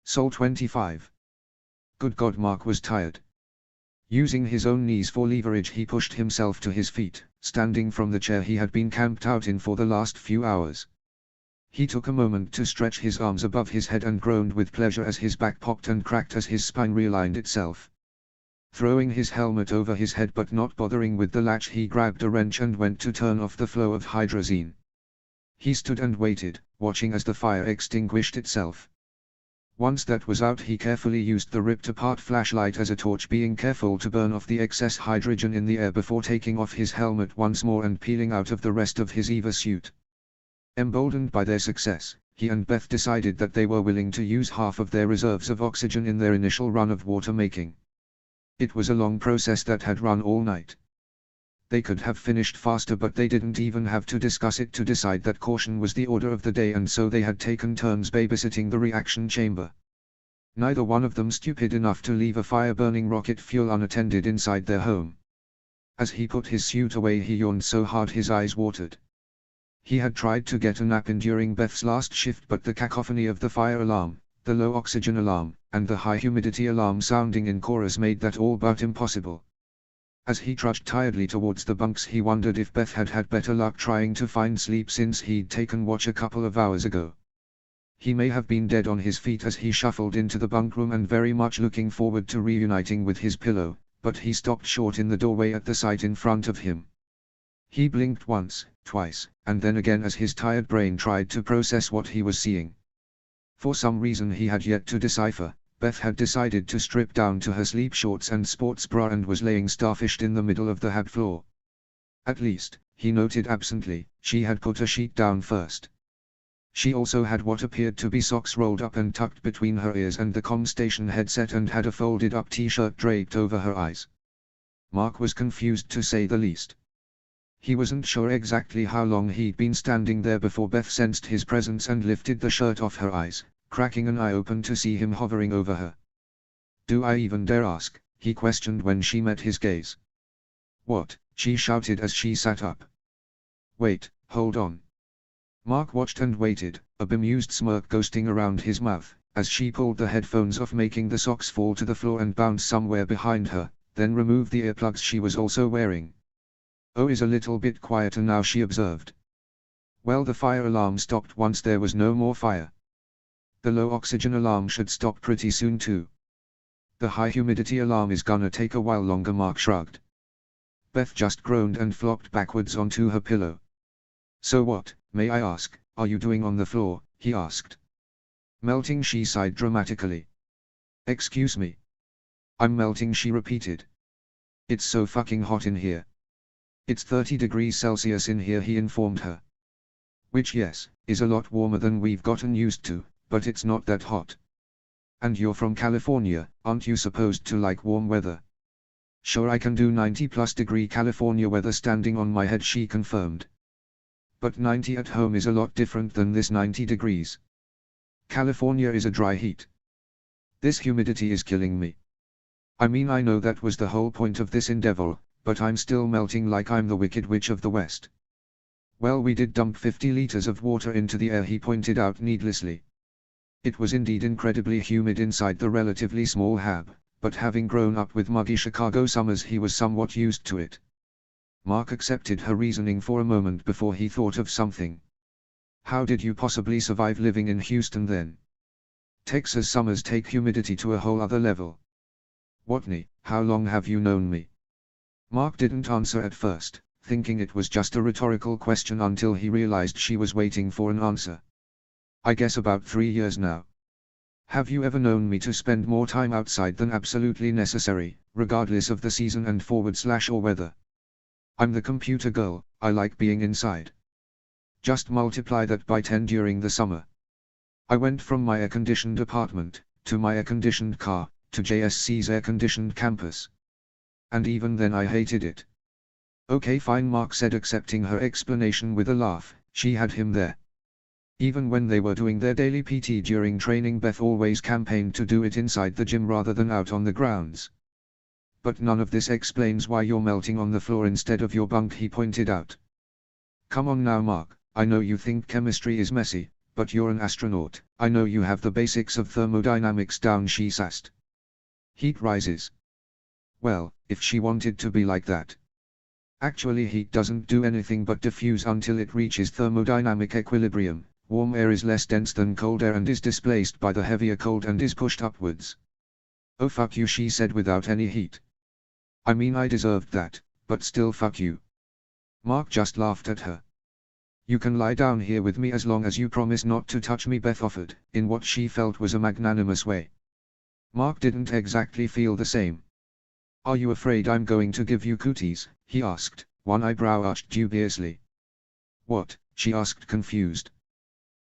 Sol 25. Good God, Mark was tired. Using his own knees for leverage, he pushed himself to his feet, standing from the chair he had been camped out in for the last few hours. He took a moment to stretch his arms above his head and groaned with pleasure as his back popped and cracked as his spine realigned itself. Throwing his helmet over his head but not bothering with the latch, he grabbed a wrench and went to turn off the flow of hydrazine. He stood and waited, watching as the fire extinguished itself. Once that was out, he carefully used the ripped-apart flashlight as a torch, being careful to burn off the excess hydrogen in the air before taking off his helmet once more and peeling out of the rest of his EVA suit. Emboldened by their success, he and Beth decided that they were willing to use half of their reserves of oxygen in their initial run of water making. It was a long process that had run all night. They could have finished faster, but they didn't even have to discuss it to decide that caution was the order of the day, and so they had taken turns babysitting the reaction chamber. Neither one of them stupid enough to leave a fire-burning rocket fuel unattended inside their home. As he put his suit away, he yawned so hard his eyes watered. He had tried to get a nap in during Beth's last shift, but the cacophony of the fire alarm, the low oxygen alarm, and the high humidity alarm sounding in chorus made that all but impossible. As he trudged tiredly towards the bunks, he wondered if Beth had had better luck trying to find sleep since he'd taken watch a couple of hours ago. He may have been dead on his feet as he shuffled into the bunk room and very much looking forward to reuniting with his pillow, but he stopped short in the doorway at the sight in front of him. He blinked once, twice, and then again as his tired brain tried to process what he was seeing. For some reason he had yet to decipher, Beth had decided to strip down to her sleep shorts and sports bra and was laying starfished in the middle of the hab floor. At least, he noted absently, she had put a sheet down first. She also had what appeared to be socks rolled up and tucked between her ears and the comm station headset, and had a folded-up t-shirt draped over her eyes. Mark was confused, to say the least. He wasn't sure exactly how long he'd been standing there before Beth sensed his presence and lifted the shirt off her eyes, cracking an eye open to see him hovering over her. "Do I even dare ask?" he questioned when she met his gaze. "What?" she shouted as she sat up. "Wait, hold on." Mark watched and waited, a bemused smirk ghosting around his mouth, as she pulled the headphones off, making the socks fall to the floor and bounce somewhere behind her, then removed the earplugs she was also wearing. "Oh, is a little bit quieter now," she observed. "Well, the fire alarm stopped once there was no more fire. The low oxygen alarm should stop pretty soon too. The high humidity alarm is gonna take a while longer." Mark shrugged. Beth just groaned and flopped backwards onto her pillow. "So what, may I ask, are you doing on the floor?" he asked. "Melting," she sighed dramatically. "Excuse me?" "I'm melting," she repeated. "It's so fucking hot in here." "It's 30 degrees Celsius in here," he informed her. "Which, yes, is a lot warmer than we've gotten used to, but it's not that hot." "And you're from California, aren't you supposed to like warm weather?" "Sure, I can do 90+ degree California weather standing on my head," she confirmed. "But 90 at home is a lot different than this 90 degrees. California is a dry heat. This humidity is killing me. I mean, I know that was the whole point of this endeavor, but I'm still melting like I'm the Wicked Witch of the West." "Well, we did dump 50 liters of water into the air," he pointed out needlessly. It was indeed incredibly humid inside the relatively small hab, but having grown up with muggy Chicago summers, he was somewhat used to it. Mark accepted her reasoning for a moment before he thought of something. "How did you possibly survive living in Houston then? Texas summers take humidity to a whole other level." "Watney, how long have you known me?" Mark didn't answer at first, thinking it was just a rhetorical question, until he realized she was waiting for an answer. "I guess about 3 years now." "Have you ever known me to spend more time outside than absolutely necessary, regardless of the season and / or weather? I'm the computer girl, I like being inside. Just multiply that by 10 during the summer. I went from my air-conditioned apartment, to my air-conditioned car, to JSC's air-conditioned campus. And even then I hated it." "Okay, fine," Mark said, accepting her explanation with a laugh. She had him there. Even when they were doing their daily PT during training, Beth always campaigned to do it inside the gym rather than out on the grounds. "But none of this explains why you're melting on the floor instead of your bunk," he pointed out. "Come on now, Mark, I know you think chemistry is messy, but you're an astronaut. I know you have the basics of thermodynamics down, she sassed. Heat rises. Well, if she wanted to be like that. Actually, heat doesn't do anything but diffuse until it reaches thermodynamic equilibrium. Warm air is less dense than cold air and is displaced by the heavier cold and is pushed upwards. Oh fuck you, she said without any heat. I mean, I deserved that, but still fuck you. Mark just laughed at her. You can lie down here with me as long as you promise not to touch me, Beth offered, in what she felt was a magnanimous way. Mark didn't exactly feel the same. Are you afraid I'm going to give you cooties? He asked, one eyebrow arched dubiously. What? She asked, confused.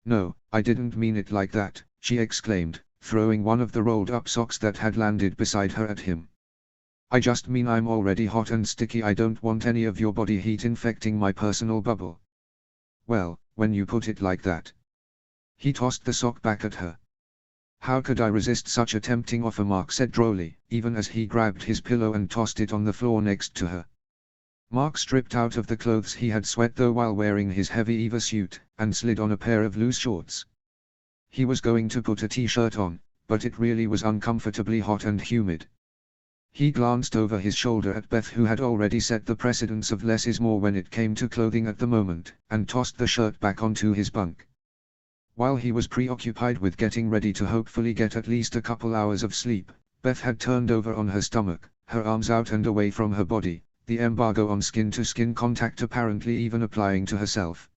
No, I didn't mean it like that, she exclaimed, throwing one of the rolled-up socks that had landed beside her at him. I just mean I'm already hot and sticky. I don't want any of your body heat infecting my personal bubble. Well, when you put it like that. He tossed the sock back at her. How could I resist such a tempting offer, Mark said drolly, even as he grabbed his pillow and tossed it on the floor next to her. Mark stripped out of the clothes he had sweat though while wearing his heavy Eva suit, and slid on a pair of loose shorts. He was going to put a t-shirt on, but it really was uncomfortably hot and humid. He glanced over his shoulder at Beth, who had already set the precedence of less is more when it came to clothing at the moment, and tossed the shirt back onto his bunk. While he was preoccupied with getting ready to hopefully get at least a couple hours of sleep, Beth had turned over on her stomach, her arms out and away from her body, the embargo on skin-to-skin contact apparently even applying to herself.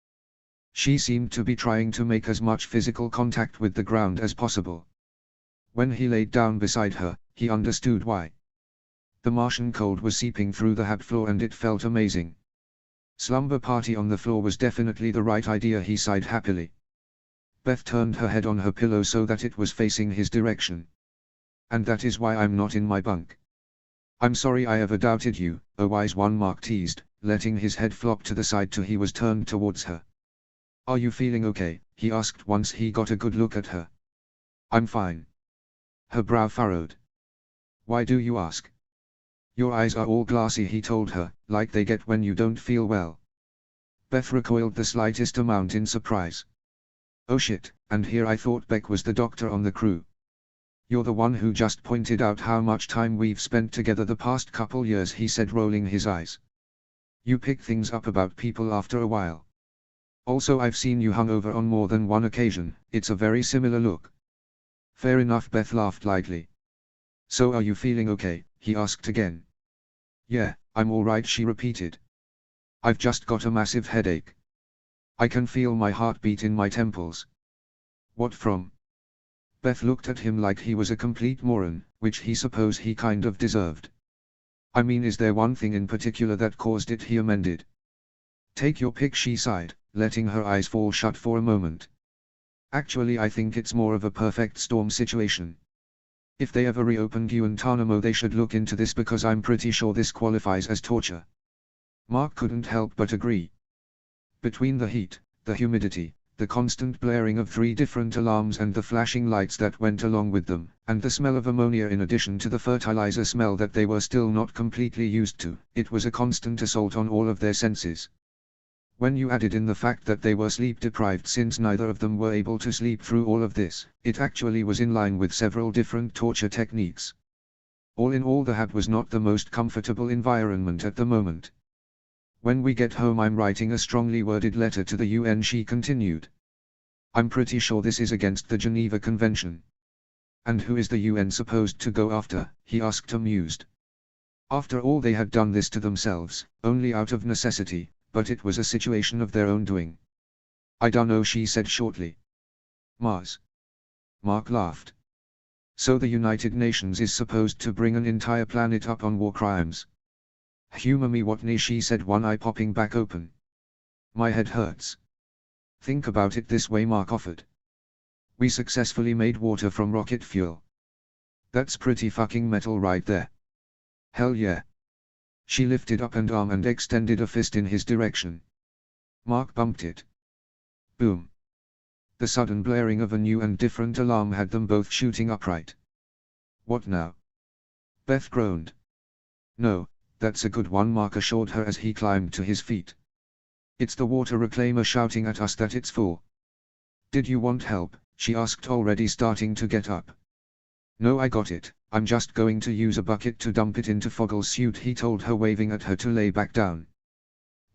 She seemed to be trying to make as much physical contact with the ground as possible. When he laid down beside her, he understood why. The Martian cold was seeping through the hab floor and it felt amazing. Slumber party on the floor was definitely the right idea, he sighed happily. Beth turned her head on her pillow so that it was facing his direction. And that is why I'm not in my bunk. I'm sorry I ever doubted you, a wise one, Mark teased, letting his head flop to the side till he was turned towards her. Are you feeling okay? He asked once he got a good look at her. I'm fine. Her brow furrowed. Why do you ask? Your eyes are all glassy, he told her, like they get when you don't feel well. Beth recoiled the slightest amount in surprise. Oh shit, and here I thought Beck was the doctor on the crew. You're the one who just pointed out how much time we've spent together the past couple years, he said, rolling his eyes. You pick things up about people after a while. Also, I've seen you hungover on more than one occasion. It's a very similar look. Fair enough, Beth laughed lightly. So are you feeling okay? He asked again. Yeah, I'm alright, she repeated. I've just got a massive headache. I can feel my heartbeat in my temples. What from? Beth looked at him like he was a complete moron, which he supposed he kind of deserved. I mean, is there one thing in particular that caused it? He amended. Take your pick, she sighed, letting her eyes fall shut for a moment. Actually, I think it's more of a perfect storm situation. If they ever reopen Guantanamo, they should look into this because I'm pretty sure this qualifies as torture. Mark couldn't help but agree. Between the heat, the humidity, the constant blaring of 3 different alarms and the flashing lights that went along with them, and the smell of ammonia in addition to the fertilizer smell that they were still not completely used to, it was a constant assault on all of their senses. When you added in the fact that they were sleep-deprived since neither of them were able to sleep through all of this, it actually was in line with several different torture techniques. All in all, the hab was not the most comfortable environment at the moment. When we get home, I'm writing a strongly worded letter to the UN, she continued. I'm pretty sure this is against the Geneva Convention. And who is the UN supposed to go after? He asked, amused. After all, they had done this to themselves, only out of necessity, but it was a situation of their own doing. I dunno, she said shortly. Mars. Mark laughed. So the United Nations is supposed to bring an entire planet up on war crimes. Humor me, Watney, she said, one eye popping back open. My head hurts. Think about it this way, Mark offered. We successfully made water from rocket fuel. That's pretty fucking metal right there. Hell yeah. She lifted up an arm and extended a fist in his direction. Mark bumped it. Boom. The sudden blaring of a new and different alarm had them both shooting upright. What now? Beth groaned. No, that's a good one, Mark assured her as he climbed to his feet. It's the water reclaimer shouting at us that it's full. Did you want help? She asked, already starting to get up. No, I got it. I'm just going to use a bucket to dump it into Foggle's suit, he told her, waving at her to lay back down.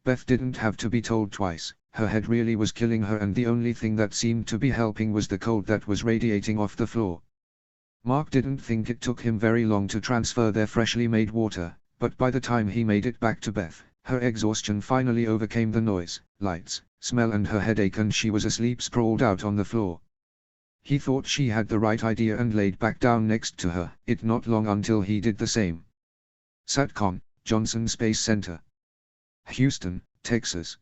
Beth didn't have to be told twice. Her head really was killing her, and the only thing that seemed to be helping was the cold that was radiating off the floor. Mark didn't think it took him very long to transfer their freshly made water, but by the time he made it back to Beth, her exhaustion finally overcame the noise, lights, smell and her headache, and she was asleep, sprawled out on the floor. He thought she had the right idea and laid back down next to her. It not long until he did the same. SATCOM, Johnson Space Center, Houston, Texas.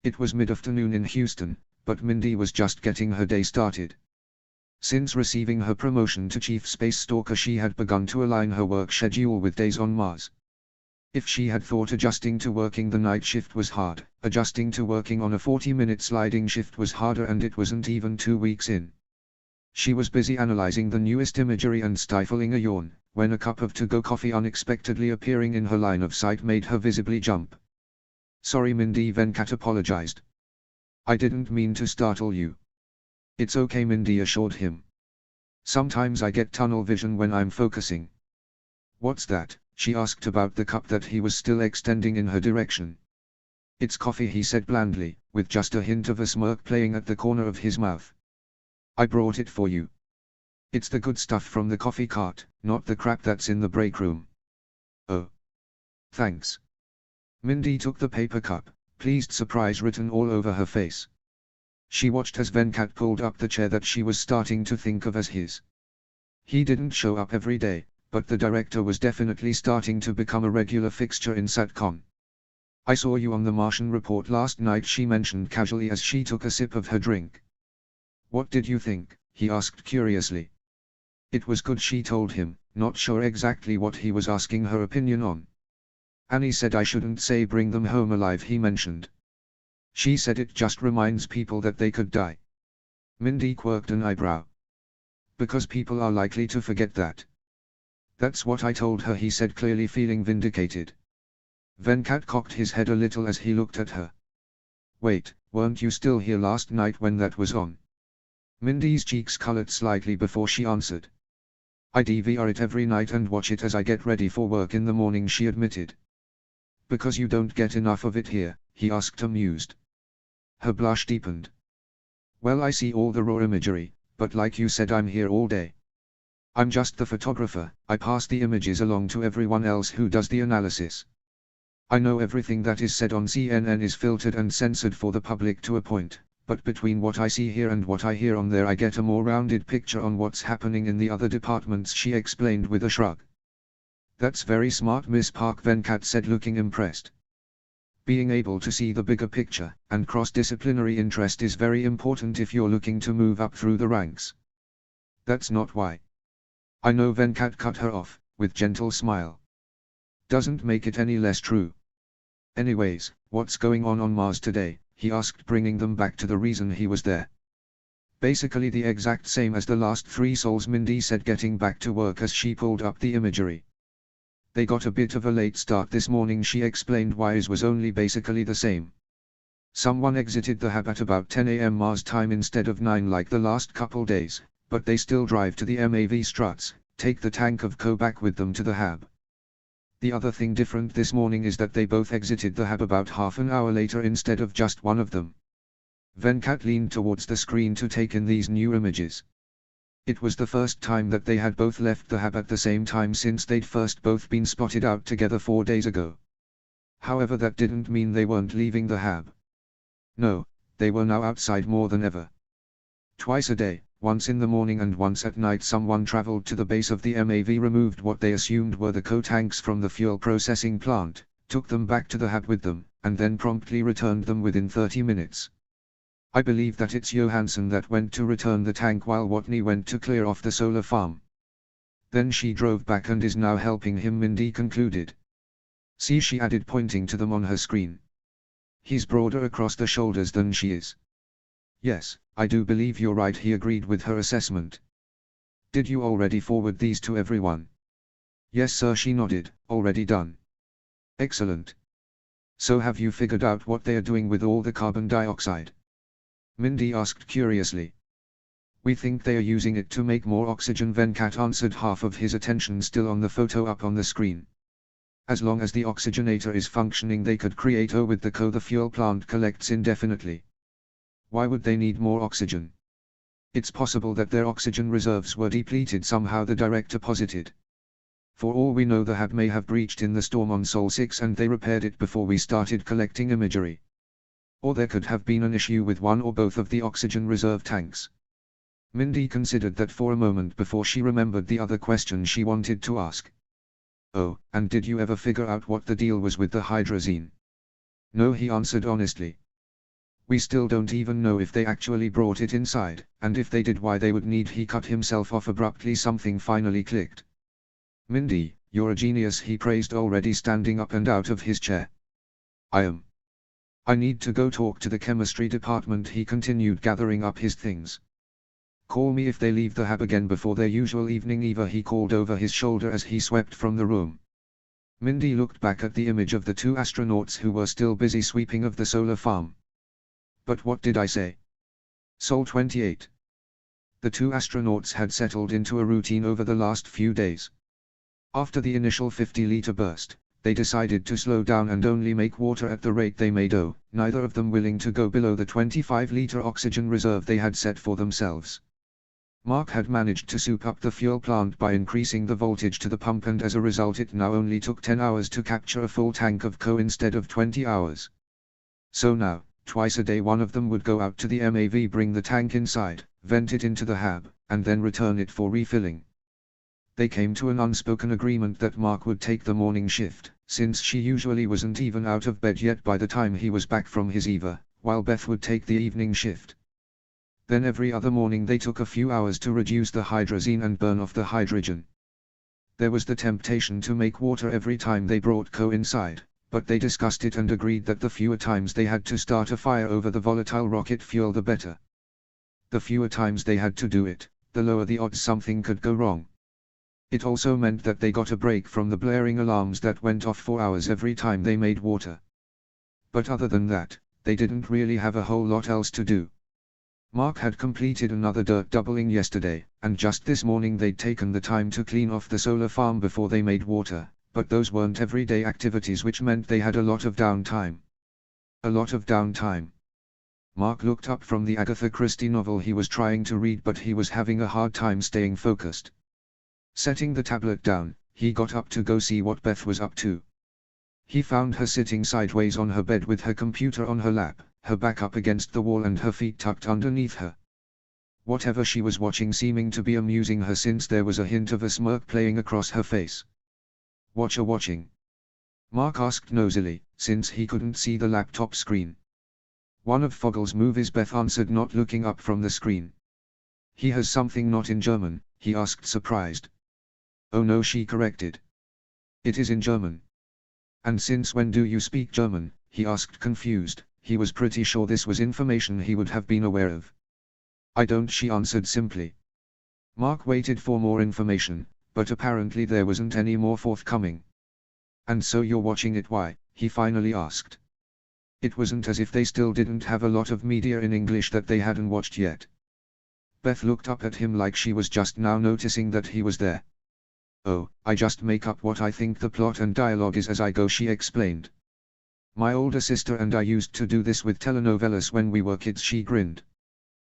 It was mid-afternoon in Houston, but Mindy was just getting her day started. Since receiving her promotion to Chief Space Stalker, she had begun to align her work schedule with days on Mars. If she had thought adjusting to working the night shift was hard, adjusting to working on a 40-minute sliding shift was harder, and it wasn't even 2 weeks in. She was busy analyzing the newest imagery and stifling a yawn, when a cup of to-go coffee unexpectedly appearing in her line of sight made her visibly jump. Sorry, Mindy, Venkat apologized. I didn't mean to startle you. It's okay, Mindy assured him. Sometimes I get tunnel vision when I'm focusing. What's that? She asked, about the cup that he was still extending in her direction. It's coffee, he said blandly, with just a hint of a smirk playing at the corner of his mouth. I brought it for you. It's the good stuff from the coffee cart, not the crap that's in the break room. Oh. Thanks. Mindy took the paper cup, pleased surprise written all over her face. She watched as Venkat pulled up the chair that she was starting to think of as his. He didn't show up every day, but the director was definitely starting to become a regular fixture in SATCOM. I saw you on the Martian report last night, she mentioned casually as she took a sip of her drink. What did you think? He asked curiously. It was good, she told him, not sure exactly what he was asking her opinion on. Annie said I shouldn't say bring them home alive, he mentioned. She said it just reminds people that they could die. Mindy quirked an eyebrow. Because people are likely to forget that. That's what I told her, he said, clearly feeling vindicated. Venkat cocked his head a little as he looked at her. Wait, weren't you still here last night when that was on? Mindy's cheeks colored slightly before she answered. I DVR it every night and watch it as I get ready for work in the morning, she admitted. Because you don't get enough of it here? He asked, amused. Her blush deepened. Well, I see all the raw imagery, but like you said, I'm here all day. I'm just the photographer. I pass the images along to everyone else who does the analysis. I know everything that is said on CNN is filtered and censored for the public to a point, but between what I see here and what I hear on there, I get a more rounded picture on what's happening in the other departments, she explained with a shrug. That's very smart, Miss Park, Venkat said, looking impressed. Being able to see the bigger picture and cross-disciplinary interest is very important if you're looking to move up through the ranks. That's not why. I know, Venkat cut her off, with gentle smile. Doesn't make it any less true. Anyways, what's going on Mars today? He asked, bringing them back to the reason he was there. Basically the exact same as the last 3 sols, Mindy said, getting back to work as she pulled up the imagery. They got a bit of a late start this morning, she explained why it was only basically the same. Someone exited the hab at about 10 a.m. Mars time instead of 9 like the last couple days, but they still drive to the MAV struts, take the tank of coal back with them to the hab. The other thing different this morning is that they both exited the hab about half an hour later instead of just one of them. Venkat leaned towards the screen to take in these new images. It was the first time that they had both left the hab at the same time since they'd first both been spotted out together 4 days ago. However, that didn't mean they weren't leaving the hab. No, they were now outside more than ever. Twice a day, once in the morning and once at night, someone traveled to the base of the MAV, removed what they assumed were the co-tanks from the fuel processing plant, took them back to the hab with them, and then promptly returned them within 30 minutes. I believe that it's Johansson that went to return the tank while Watney went to clear off the solar farm. Then she drove back and is now helping him, Mindy concluded. See, she added, pointing to them on her screen. He's broader across the shoulders than she is. Yes, I do believe you're right, he agreed with her assessment. Did you already forward these to everyone? Yes sir, she nodded. Already done. Excellent. So have you figured out what they are doing with all the carbon dioxide? Mindy asked curiously. We think they are using it to make more oxygen, Venkat answered, half of his attention still on the photo up on the screen. As long as the oxygenator is functioning they could create O with the CO the fuel plant collects indefinitely. Why would they need more oxygen? It's possible that their oxygen reserves were depleted somehow, the director posited. For all we know the hab may have breached in the storm on Sol 6 and they repaired it before we started collecting imagery. Or there could have been an issue with one or both of the oxygen reserve tanks. Mindy considered that for a moment before she remembered the other question she wanted to ask. Oh, and did you ever figure out what the deal was with the hydrazine? No, he answered honestly. We still don't even know if they actually brought it inside, and if they did why they would need. He cut himself off abruptly. Something finally clicked. Mindy, you're a genius, he praised, already standing up and out of his chair. I am. I need to go talk to the chemistry department, he continued, gathering up his things. Call me if they leave the hab again before their usual evening, Eva, he called over his shoulder as he swept from the room. Mindy looked back at the image of the two astronauts who were still busy sweeping of the solar farm. But what did I say? Sol 28. The two astronauts had settled into a routine over the last few days. After the initial 50-liter burst, they decided to slow down and only make water at the rate they made O, neither of them willing to go below the 25-liter oxygen reserve they had set for themselves. Mark had managed to soup up the fuel plant by increasing the voltage to the pump, and as a result it now only took 10 hours to capture a full tank of CO instead of 20 hours. So now, twice a day one of them would go out to the MAV, bring the tank inside, vent it into the hab, and then return it for refilling. They came to an unspoken agreement that Mark would take the morning shift, since she usually wasn't even out of bed yet by the time he was back from his EVA, while Beth would take the evening shift. Then every other morning they took a few hours to reduce the hydrazine and burn off the hydrogen. There was the temptation to make water every time they brought CO inside, but they discussed it and agreed that the fewer times they had to start a fire over the volatile rocket fuel the better. The fewer times they had to do it, the lower the odds something could go wrong. It also meant that they got a break from the blaring alarms that went off for hours every time they made water. But other than that, they didn't really have a whole lot else to do. Mark had completed another dirt doubling yesterday, and just this morning they'd taken the time to clean off the solar farm before they made water, but those weren't everyday activities, which meant they had a lot of downtime. A lot of downtime. Mark looked up from the Agatha Christie novel he was trying to read, but he was having a hard time staying focused. Setting the tablet down, he got up to go see what Beth was up to. He found her sitting sideways on her bed with her computer on her lap, her back up against the wall and her feet tucked underneath her. Whatever she was watching seeming to be amusing her, since there was a hint of a smirk playing across her face. "What you watching?" Mark asked nosily, since he couldn't see the laptop screen. "One of Foggle's movies," Beth answered, not looking up from the screen. "He has something not in German?" he asked, surprised. "Oh no," she corrected. "It is in German." "And since when do you speak German?" he asked, confused. He was pretty sure this was information he would have been aware of. "I don't," she answered simply. Mark waited for more information, but apparently there wasn't any more forthcoming. "And so you're watching it, why?" he finally asked. It wasn't as if they still didn't have a lot of media in English that they hadn't watched yet. Beth looked up at him like she was just now noticing that he was there. "Oh, I just make up what I think the plot and dialogue is as I go," she explained. "My older sister and I used to do this with telenovelas when we were kids," she grinned.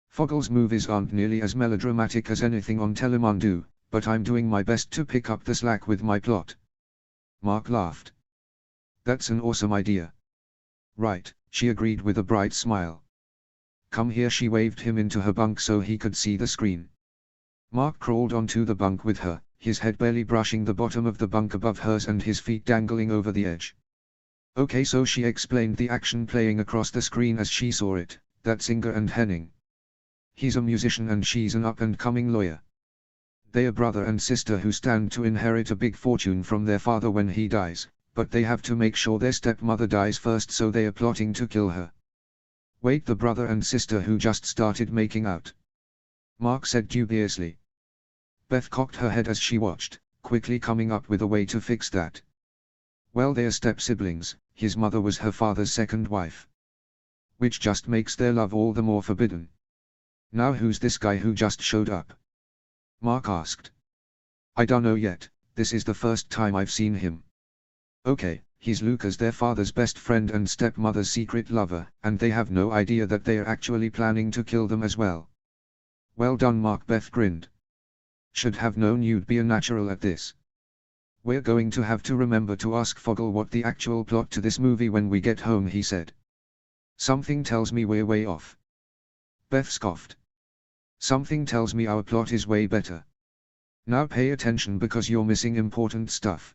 "Foggle's movies aren't nearly as melodramatic as anything on Telemundo, but I'm doing my best to pick up the slack with my plot." Mark laughed. "That's an awesome idea." "Right," she agreed with a bright smile. "Come here," she waved him into her bunk so he could see the screen. Mark crawled onto the bunk with her, his head barely brushing the bottom of the bunk above hers and his feet dangling over the edge. "Okay, so," she explained the action playing across the screen as she saw it, "that's Inger and Henning. He's a musician and she's an up-and-coming lawyer. They are brother and sister who stand to inherit a big fortune from their father when he dies, but they have to make sure their stepmother dies first, so they are plotting to kill her." "Wait, the brother and sister who just started making out?" Mark said dubiously. Beth cocked her head as she watched, quickly coming up with a way to fix that. "Well, they are step-siblings. His mother was her father's second wife." which just makes their love all the more forbidden. Now who's this guy who just showed up? Mark asked. I don't know yet, this is the first time I've seen him. Okay, he's Lucas, their father's best friend and stepmother's secret lover, and they have no idea that they're actually planning to kill them as well. Well done, Mark. Beth grinned. Should have known you'd be a natural at this. We're going to have to remember to ask Foggle what the actual plot to this movie when we get home, he said. Something tells me we're way off. Beth scoffed. Something tells me our plot is way better. Now pay attention because you're missing important stuff.